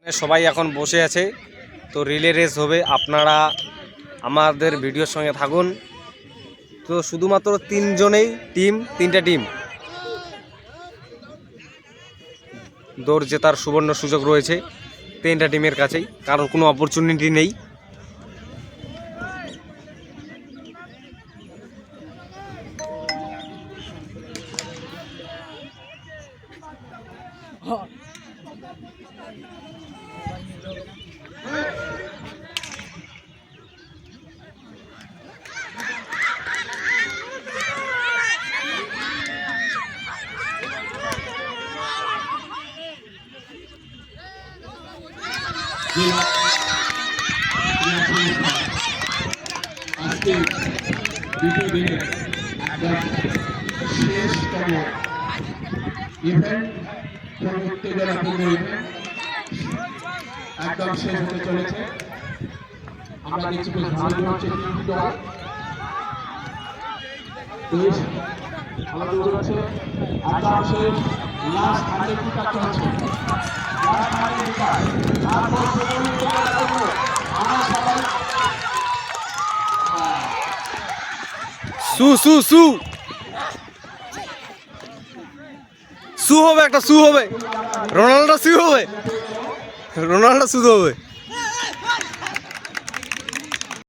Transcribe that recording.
সবাই এখন বসে আছে, তো রিলে রেস হবে। আপনারা আমাদের ভিডিওর সঙ্গে থাকুন। তো শুধুমাত্র তিনটা টিম দৌড় জেতার সুবর্ণ সুযোগ রয়েছে তিনটা টিমের কাছেই, কারণ কোনো অপরচুনিটি নেই। আজকে দ্বিতীয় দিনে শেষতম ইভেন্ট, উত্তেজনাপূর্ণ ইভেন্ট একদম শেষ হতে চলেছে। আমরা দেখছি বেশ ভালো হচ্ছে, তিনটি দল বেশ ভালো দৌড়াচ্ছে। একদম শেষ, লাস্ট 100 মিটার চলছে। লাস্ট 100 মিটার, তারপর আমরা সবাই সু সু সু সু হবে, একটা সু হবে, রোনাল্ডো সু হবে, রোনাল্ডো সু হবে।